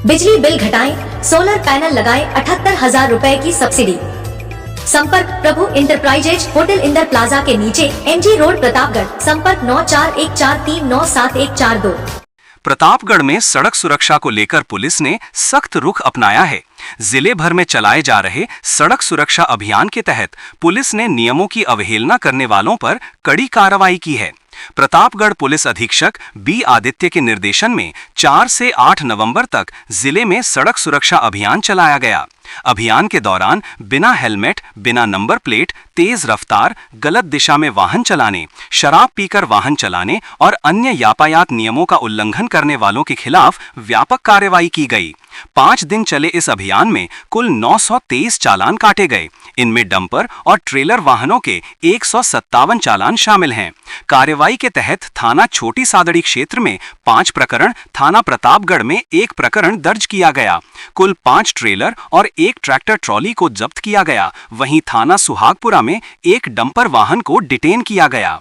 बिजली बिल घटाएं, solar panel लगाएं, 78,000 रुपए की सब्सिडी। संपर्क प्रभु इंटरप्राइजेज, होटल इंदर प्लाजा के नीचे, MG रोड, प्रतापगढ़। संपर्क 9414397142। प्रतापगढ़ में सड़क सुरक्षा को लेकर पुलिस ने सख्त रुख अपनाया है। जिले भर में चलाए जा रहे सड़क सुरक्षा अभियान के तहत पुलिस ने नियमों की अवहेलना करने वालों पर कड़ी कार्रवाई की है। प्रतापगढ़ पुलिस अधीक्षक बी आदित्य के निर्देशन में 4 से 8 नवंबर तक जिले में सड़क सुरक्षा अभियान चलाया गया। अभियान के दौरान बिना हेलमेट, बिना नंबर प्लेट, तेज रफ्तार, गलत दिशा में वाहन चलाने, शराब पीकर वाहन चलाने और अन्य यातायात नियमों का उल्लंघन करने वालों के खिलाफ व्यापक कार्रवाई की गई। 5 दिन चले इस अभियान में कुल 923 चालान काटे गए। इनमें डंपर और ट्रेलर वाहनों के 157 चालान शामिल हैं। कार्रवाई के तहत थाना छोटी सादड़ी क्षेत्र में 5 प्रकरण, थाना प्रतापगढ़ में 1 प्रकरण दर्ज किया गया। कुल 5 ट्रेलर और 1 ट्रैक्टर ट्रॉली को जब्त किया गया। वहीं थाना सुहागपुरा में 1 डंपर वाहन को डिटेन किया गया।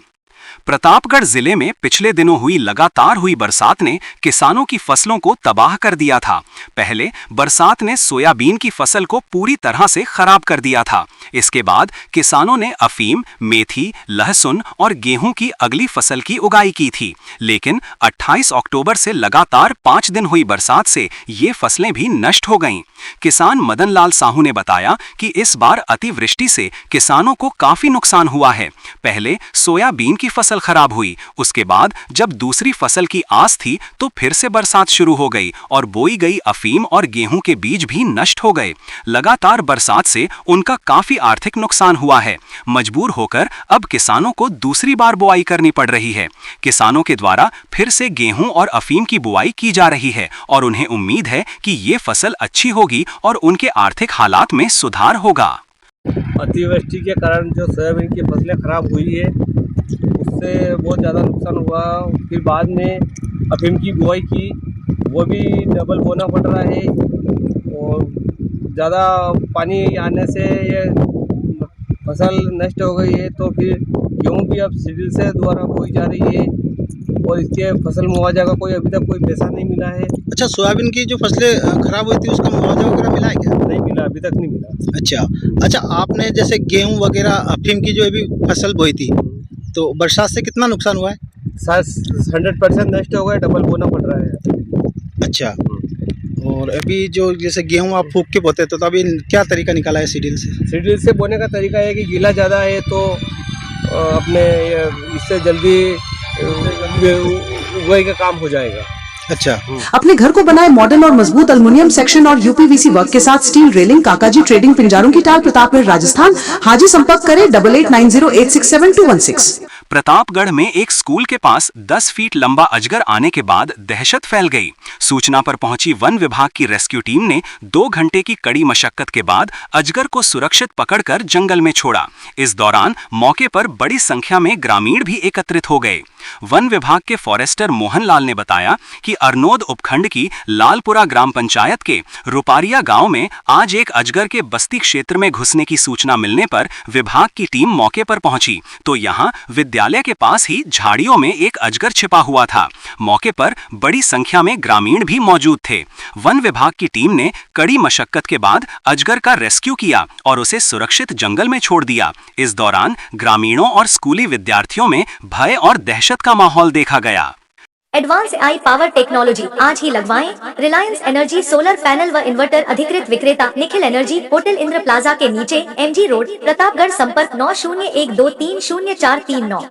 प्रतापगढ़ जिले में पिछले दिनों लगातार हुई बरसात ने किसानों की फसलों को तबाह कर दिया था। पहले बरसात ने सोयाबीन की फसल को पूरी तरह से खराब कर दिया था। इसके बाद किसानों ने अफीम, मेथी, लहसुन और गेहूं की अगली फसल की उगाई की थी। लेकिन 28 अक्टूबर से लगातार 5 दिन हुई बरसात से ये फसलें भी नष्ट हो गईं। किसान मदन लाल साहू ने बताया कि इस बार अतिवृष्टि से किसानों को काफी नुकसान हुआ है। पहले सोयाबीन की फसल खराब हुई, उसके बाद जब दूसरी फसल की आस थी तो फिर से बरसात शुरू हो गई और बोई गई अफीम और गेहूं के बीज भी नष्ट हो गए। लगातार बरसात से उनका काफी आर्थिक नुकसान हुआ है। मजबूर होकर अब किसानों को दूसरी बार बुआई करनी पड़ रही है। किसानों के द्वारा फिर से गेहूं और अफीम की बुआई की जा रही है और उन्हें उम्मीद है कि ये फसल अच्छी होगी और उनके आर्थिक हालात में सुधार होगा। अतिवृष्टि के कारण जो सोयाबीन की फसलें खराब हुई है उससे बहुत ज़्यादा नुकसान हुआ। फिर बाद में अफीम की बुआई की, वो भी डबल बोना पड़ रहा है और ज़्यादा पानी आने से ये फसल नष्ट हो गई है। तो फिर गेहूँ भी अब सीडील से दोबारा बोई जा रही है और इसके फसल मुआवजा का अभी तक कोई पैसा नहीं मिला है। अच्छा, सोयाबीन की जो फसलें खराब हुई थी उसका मुआवजा वगैरह मिला है क्या? नहीं मिला, अभी तक नहीं मिला। अच्छा, आपने जैसे गेहूं वगैरह अफीम की जो अभी फसल बोई थी तो बरसात से कितना नुकसान हुआ है? 100% नष्ट हो गया, डबल बोना पड़ रहा है। अच्छा, और अभी जो जैसे गेहूं आप फूंक के बोते तो अभी क्या तरीका निकाला है सीडील से? सीडील से बोने का तरीका है कि गीला ज़्यादा है तो अपने इससे जल्दी उगाई का काम हो जाएगा। अच्छा, अपने घर को बनाए मॉडर्न और मजबूत एल्युमिनियम सेक्शन और यूपीवीसी वर्क के साथ स्टील रेलिंग काकाजी ट्रेडिंग पिंजारों की टाल, प्रतापगढ़, राजस्थान। हाजी संपर्क करें 8890867216। प्रतापगढ़ में एक स्कूल के पास 10 फीट लंबा अजगर आने के बाद दहशत फैल गई। सूचना पर पहुंची वन विभाग की रेस्क्यू टीम ने 2 घंटे की कड़ी मशक्कत के बाद अजगर को सुरक्षित पकड़कर जंगल में छोड़ा। इस दौरान मौके पर बड़ी संख्या में ग्रामीण भी एकत्रित हो गए। वन विभाग के फॉरेस्टर मोहन लाल ने बताया कि अरनोद उपखंड की लालपुरा ग्राम पंचायत के रुपारिया गांव में आज एक अजगर के बस्ती क्षेत्र में घुसने की सूचना मिलने पर विभाग की टीम मौके पर पहुंची तो यहां विद्यालय के पास ही झाड़ियों में एक अजगर छिपा हुआ था। मौके पर बड़ी संख्या में ग्रामीण भी मौजूद थे। वन विभाग की टीम ने कड़ी मशक्कत के बाद अजगर का रेस्क्यू किया और उसे सुरक्षित जंगल में छोड़ दिया। इस दौरान ग्रामीणों और स्कूली विद्यार्थियों में भय और दहशत का माहौल देखा गया। एडवांस AI पावर टेक्नोलॉजी आज ही लगवाएं। रिलायंस एनर्जी सोलर पैनल व इन्वर्टर अधिकृत विक्रेता Nikhil energy, hotel Indra plaza के नीचे, MG रोड, प्रतापगढ़। संपर्क 9012300439।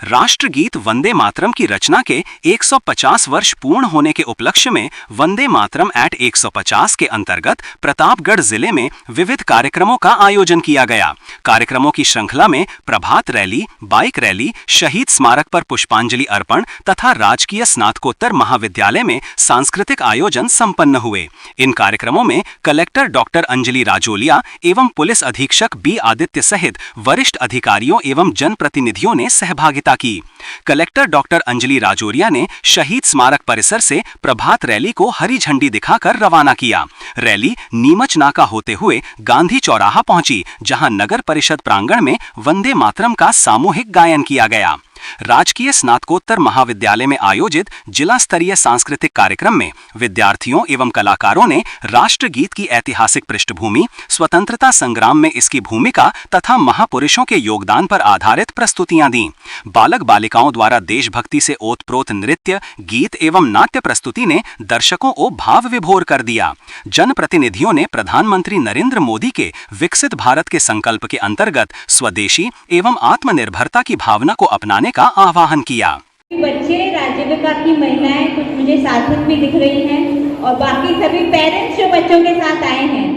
राष्ट्रगीत वंदे मातरम की रचना के 150 वर्ष पूर्ण होने के उपलक्ष्य में वंदे मातरम एट 150 के अंतर्गत प्रतापगढ़ जिले में विविध कार्यक्रमों का आयोजन किया गया। कार्यक्रमों की श्रृंखला में प्रभात रैली, बाइक रैली, शहीद स्मारक पर पुष्पांजलि अर्पण तथा राजकीय स्नातकोत्तर महाविद्यालय में सांस्कृतिक आयोजन संपन्न हुए। इन कार्यक्रमों में कलेक्टर डॉक्टर अंजलि राजोलिया एवं पुलिस अधीक्षक बी आदित्य सहित वरिष्ठ अधिकारियों एवं जनप्रतिनिधियों ने सहभागिता की। कलेक्टर डॉक्टर अंजलि राजोरिया ने शहीद स्मारक परिसर से प्रभात रैली को हरी झंडी दिखाकर रवाना किया। रैली नीमच नाका होते हुए गांधी चौराहा पहुंची, जहां नगर परिषद प्रांगण में वंदे मातरम का सामूहिक गायन किया गया। राजकीय स्नातकोत्तर महाविद्यालय में आयोजित जिला स्तरीय सांस्कृतिक कार्यक्रम में विद्यार्थियों एवं कलाकारों ने राष्ट्रगीत की ऐतिहासिक पृष्ठभूमि, स्वतंत्रता संग्राम में इसकी भूमिका तथा महापुरुषों के योगदान पर आधारित प्रस्तुतियां दी। बालक बालिकाओं द्वारा देशभक्ति से ओतप्रोत नृत्य, गीत एवं नाट्य प्रस्तुति ने दर्शकों को भाव विभोर कर दिया। जनप्रतिनिधियों ने प्रधानमंत्री नरेंद्र मोदी के विकसित भारत के संकल्प के अंतर्गत स्वदेशी एवं आत्मनिर्भरता की भावना को अपनाने का आह्वान किया। बच्चे, राज्य विभाग की महिलाएं, कुछ मुझे साथी भी दिख रही हैं और बाकी सभी पेरेंट्स जो बच्चों के साथ आए हैं।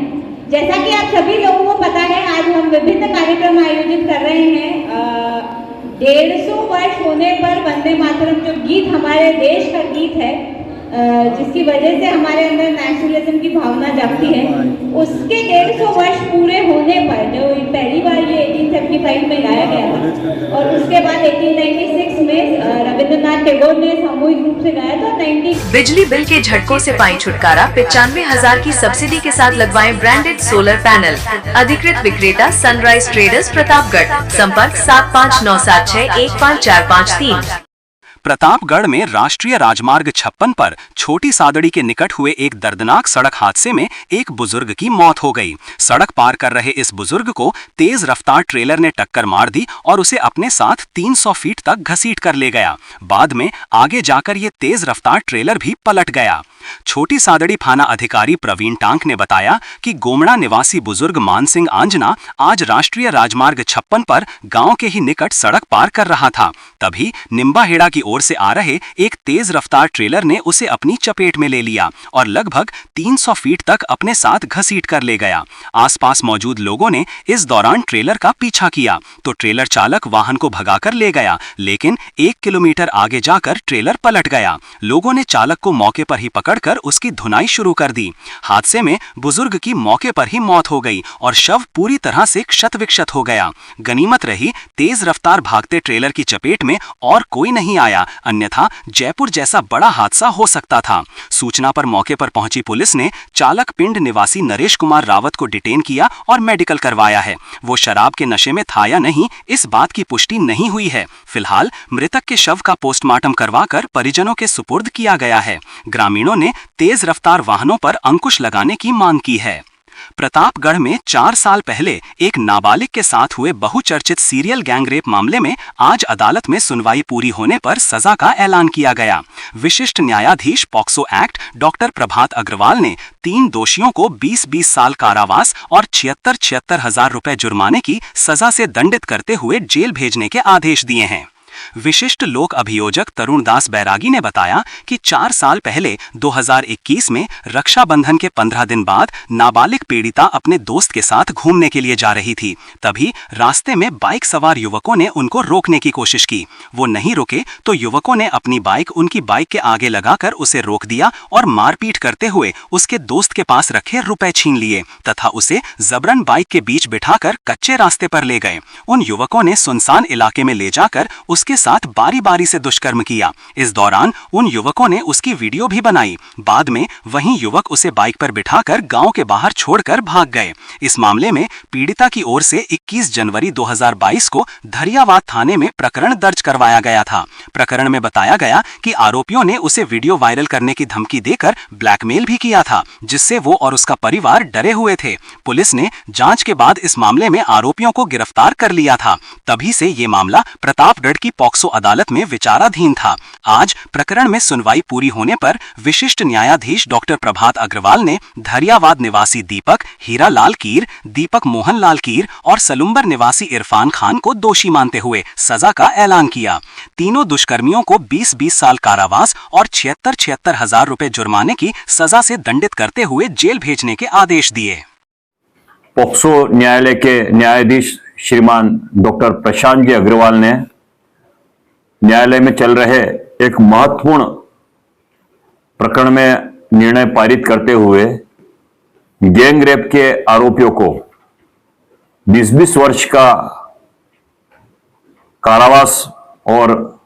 जैसा कि आप सभी लोगों को पता है, आज हम विभिन्न कार्यक्रम आयोजित कर रहे हैं। 150 वर्ष होने पर वंदे मातरम जो गीत हमारे देश का गीत है, जिसकी वजह से हमारे अंदर नेशनलिज्म की भावना जागती है, उसके 150 वर्ष पूरे होने पर जो पहली बार ये 1875 में गाया गया था और उसके बाद 1896 में रविंद्रनाथ टैगोर ने सामूहिक रूप से गाया था। बिजली बिल के झटकों से पाई छुटकारा, 95,000 की सब्सिडी के साथ लगवाएं ब्रांडेड सोलर पैनल। अधिकृत विक्रेता सनराइज ट्रेडर्स, प्रतापगढ़। संपर्क 7597615453। प्रतापगढ़ में राष्ट्रीय राजमार्ग 56 पर छोटी सादड़ी के निकट हुए एक दर्दनाक सड़क हादसे में एक बुजुर्ग की मौत हो गई। सड़क पार कर रहे इस बुजुर्ग को तेज रफ्तार ट्रेलर ने टक्कर मार दी और उसे अपने साथ 300 फीट तक घसीट कर ले गया। बाद में आगे जाकर ये तेज रफ्तार ट्रेलर भी पलट गया। छोटी सादड़ी थाना अधिकारी प्रवीण टांक ने बताया कि गोमड़ा निवासी बुजुर्ग मान सिंह आंजना आज राष्ट्रीय राजमार्ग 56 पर गांव के ही निकट सड़क पार कर रहा था। तभी निम्बाहेड़ा की ओर से आ रहे एक तेज रफ्तार ट्रेलर ने उसे अपनी चपेट में ले लिया और लगभग 300 फीट तक अपने साथ घसीट कर ले गया। आसपास मौजूद लोगों ने इस दौरान ट्रेलर का पीछा किया तो ट्रेलर चालक वाहन को भगाकर ले गया, लेकिन 1 किलोमीटर आगे जाकर ट्रेलर पलट गया। लोगों ने चालक को मौके पर ही पकड़कर उसकी धुनाई शुरू कर दी। हादसे में बुजुर्ग की मौके पर ही मौत हो गई और शव पूरी तरह से क्षत विक्षत हो गया। गनीमत रही तेज रफ्तार भागते ट्रेलर की चपेट में और कोई नहीं आया, अन्यथा जयपुर जैसा बड़ा हादसा हो सकता था। सूचना पर मौके पर पहुंची पुलिस ने चालक पिंड निवासी नरेश कुमार रावत को डिटेन किया और मेडिकल करवाया है। वो शराब के नशे में था या नहीं, इस बात की पुष्टि नहीं हुई है। फिलहाल मृतक के शव का पोस्टमार्टम करवाकर परिजनों के सुपुर्द किया गया है। ग्रामीणों ने तेज रफ्तार वाहनों पर अंकुश लगाने की मांग की है। प्रतापगढ़ में 4 साल पहले एक नाबालिग के साथ हुए बहुचर्चित सीरियल गैंगरेप मामले में आज अदालत में सुनवाई पूरी होने पर सजा का ऐलान किया गया। विशिष्ट न्यायाधीश पॉक्सो एक्ट डॉक्टर प्रभात अग्रवाल ने 3 दोषियों को 20-20 साल कारावास और 76,000 हजार रुपए जुर्माने की सजा से दंडित करते हुए जेल भेजने के आदेश दिए हैं। विशिष्ट लोक अभियोजक तरुण दास बैरागी ने बताया कि 4 साल पहले 2021 में रक्षाबंधन के 15 दिन बाद नाबालिग पीड़िता अपने दोस्त के साथ घूमने के लिए जा रही थी। तभी रास्ते में बाइक सवार युवकों ने उनको रोकने की कोशिश की। वो नहीं रुके तो युवकों ने अपनी बाइक उनकी बाइक के आगे लगाकर उसे रोक दिया और मारपीट करते हुए उसके दोस्त के पास रखे रुपए छीन लिए तथा उसे जबरन बाइक के बीच बिठाकर कच्चे रास्ते पर ले गए। उन युवकों ने सुनसान इलाके में ले जाकर उसके साथ बारी बारी से दुष्कर्म किया। इस दौरान उन युवकों ने उसकी वीडियो भी बनाई। बाद में वही युवक उसे बाइक पर बिठाकर गांव के बाहर छोड़कर भाग गए। इस मामले में पीड़िता की ओर से 21 जनवरी 2022 को धरियावाद थाने में प्रकरण दर्ज करवाया गया था। प्रकरण में बताया गया कि आरोपियों ने उसे वीडियो वायरल करने की धमकी देकर ब्लैकमेल भी किया था, जिससे वो और उसका परिवार डरे हुए थे। पुलिस ने जांच के बाद इस मामले में आरोपियों को गिरफ्तार कर लिया था। तभी से ये मामला प्रतापगढ़ की पॉक्सो अदालत में विचाराधीन था। आज प्रकरण में सुनवाई पूरी होने पर विशिष्ट न्यायाधीश डॉक्टर प्रभात अग्रवाल ने धरियावाद निवासी दीपक, हीरा लाल कीर, दीपक मोहन लाल कीर और सलुम्बर निवासी इरफान खान को दोषी मानते हुए सजा का ऐलान किया। तीनों दुष्कर्मियों को 20-20 साल कारावास और 76,000 हजार रुपए जुर्माने की सजा से दंडित करते हुए जेल भेजने के आदेश दिए। पॉक्सो न्यायालय के न्यायाधीश श्रीमान डॉक्टर प्रशांत जी अग्रवाल ने न्यायालय में चल रहे एक महत्वपूर्ण प्रकरण में निर्णय पारित करते हुए गैंग रेप के आरोपियों को 20-20 वर्ष का कारावास और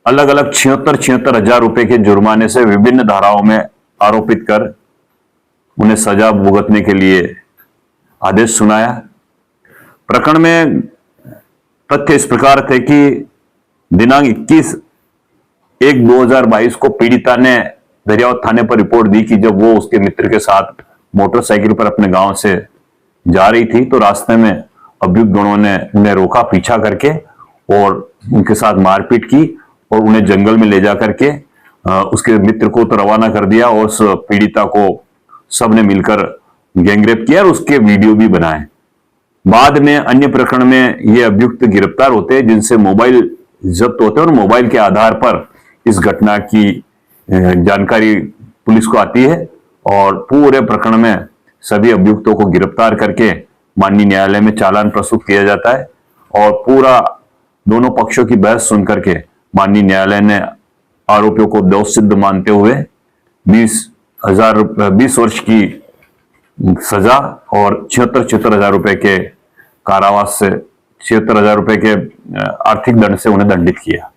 अलग अलग 76,000 हजार रुपए के जुर्माने से विभिन्न धाराओं में आरोपित कर उन्हें सजा भुगतने के लिए आदेश सुनाया। प्रकरण में तथ्य इस प्रकार थे कि दिनांक 21/1/2022 को पीड़िता ने दरियावत थाने पर रिपोर्ट दी कि जब वो उसके मित्र के साथ मोटरसाइकिल पर अपने गांव से जा रही थी तो रास्ते में अभियुक्त गणों ने उन्हें रोका, पीछा करके, और उनके साथ मारपीट की और उन्हें जंगल में ले जा करके उसके मित्र को तो रवाना कर दिया और उस पीड़िता को सबने मिलकर गैंगरेप किया और उसके वीडियो भी बनाए। बाद में अन्य प्रकरण में ये अभियुक्त गिरफ्तार होते हैं जिनसे मोबाइल जब्त होते हैं और मोबाइल के आधार पर इस घटना की जानकारी पुलिस को आती है और पूरे प्रकरण में सभी अभियुक्तों को गिरफ्तार करके माननीय न्यायालय में चालान प्रस्तुत किया जाता है और पूरा दोनों पक्षों की बहस सुनकर के माननीय न्यायालय ने आरोपियों को दोष सिद्ध मानते हुए 20 वर्ष की सजा और 76,000 रुपए के कारावास से 76,000 रुपए के आर्थिक दंड से उन्हें दंडित किया।